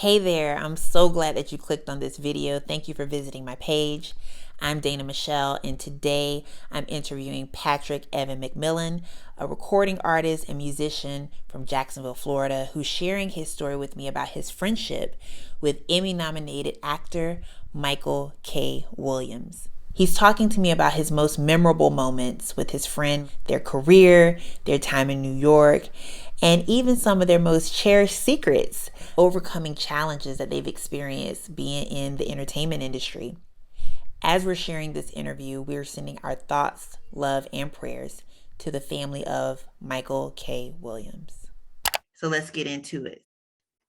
Hey there, I'm so glad that you clicked on this video. Thank you for visiting my page. I'm Dana Michelle, and today I'm interviewing Patrick Evan McMillan, a recording artist and musician from Jacksonville, Florida, who's sharing his story with me about his friendship with Emmy-nominated actor Michael K. Williams. He's talking to me about his most memorable moments with his friend, their career, their time in New York, and even some of their most cherished secrets, overcoming challenges that they've experienced being in the entertainment industry. As we're sharing this interview, we're sending our thoughts, love, and prayers to the family of Michael K. Williams. So let's get into it.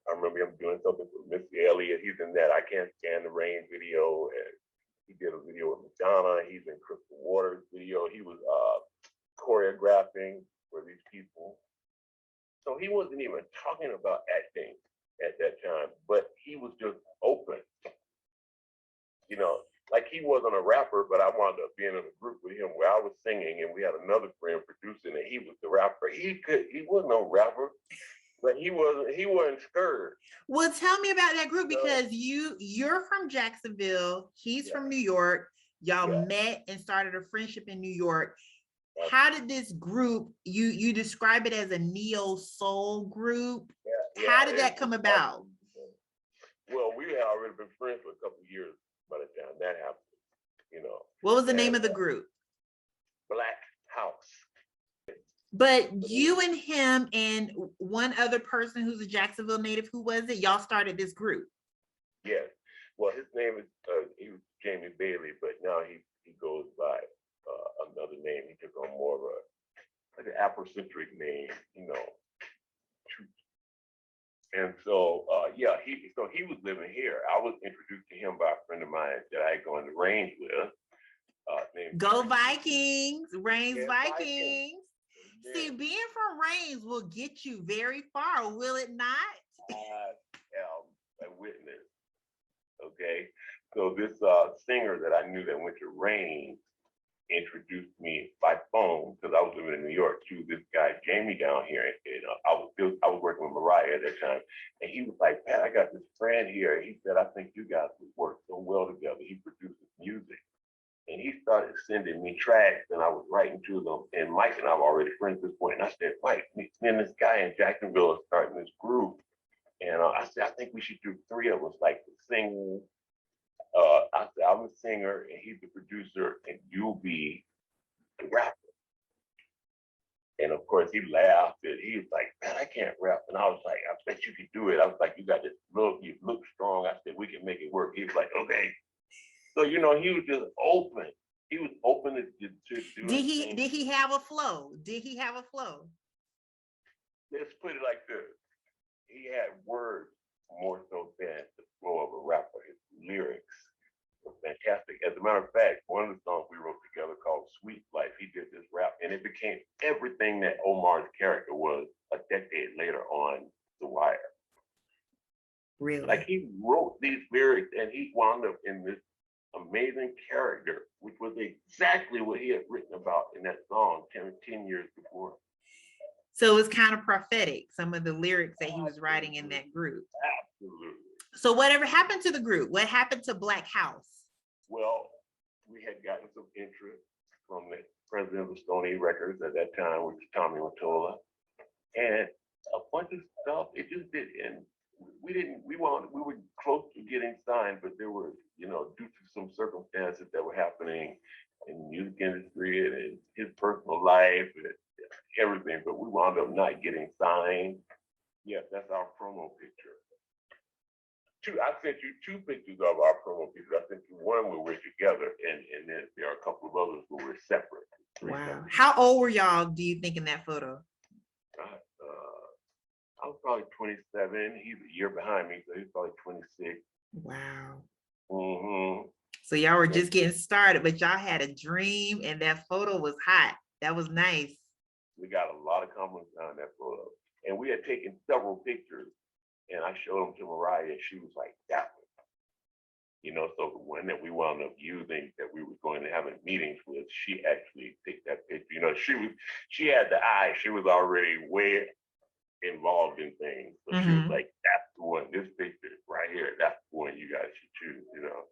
I remember him doing something with Missy Elliott. He's in that I Can't Stand the Rain video, and he did a video with Madonna. He's in Crystal Waters video. He was choreographing for these people. So he wasn't even talking about acting at that time, but he was just open. You know, like he wasn't a rapper, but I wound up being in a group with him where I was singing and we had another friend producing and he was the rapper. He wasn't no rapper, but he wasn't scared. Well, tell me about that group, because you're from Jacksonville, he's from New York. Y'all met and started a friendship in New York. How did this group, you describe it as a neo soul group? How did that come about? Well, we had already been friends for a couple of years by the time that happened, you know. What was the name of the group? Black House. But you and him and one other person who's a Jacksonville native, who was it? Y'all started this group. Yes. Well, his name is he was Jamie Bailey, but now he goes by another name. He took on more of an Afrocentric name, you know. And so he was living here. I was introduced to him by a friend of mine that I had gone to range with. Go Vikings, Reigns Vikings. See, being from Reigns will get you very far, will it not? I am a witness. Okay, so this singer that I knew that went to Reigns introduced me by phone, because I was living in New York, to this guy Jamie down here, and I was working with Mariah at that time, and he was like, "Pat, I got this friend here." He said, "I think you guys would work so well together." He produces music, and he started sending me tracks, and I was writing to them. And Mike and I were already friends at this point, and I said, "Mike, me and this guy in Jacksonville are starting this group," and I said, "I think we should do three of us, like sing." I said, "I'm a singer, and he's the producer, and you'll be the rapper." And of course, he laughed, and he was like, "Man, I can't rap." And I was like, "I bet you could do it." I was like, "You got this look, you look strong." I said, "We can make it work." He was like, "Okay." So, you know, he was just open. He was open to do. Did he have a flow? Did he have a flow? Let's put it like this. He had words more so than the flow of a rapper. His lyrics were fantastic. As a matter of fact, one of the songs we wrote together called Sweet Life, he did this rap, and it became everything that Omar's character was a decade later on The Wire. Really? Like, he wrote these lyrics, and he wound up in this amazing character, which was exactly what he had written about in that song 10 years before. So it was kind of prophetic, some of the lyrics that he was writing in that group. Absolutely. So whatever happened to the group? What happened to Black House? Well, we had gotten some interest from the president of Sony Records at that time, which was Tommy Mottola, and a bunch of stuff. It just didn't. We were close to getting signed, but there were, you know, due to some circumstances that were happening in the music industry and in his personal life and everything, but we wound up not getting signed. Yes, that's our promo picture. I sent you two pictures of our promo pictures. I sent you one where we're together, and then there are a couple of others where we're separate. Wow. How old were y'all, do you think, in that photo? I was probably 27. He's a year behind me, so he's probably 26. Wow. Mm-hmm. So y'all were just getting started, but y'all had a dream, and that photo was hot. That was nice. We got a lot of compliments on that photo, and we had taken several pictures, and I showed them to Mariah, and she was like, "That one." You know, so the one that we wound up using, that we were going to have in meetings with, she actually picked that picture. You know, she had the eye. She was already way involved in things. So she was like, "That's the one. This picture is that's the one you guys should choose, you know.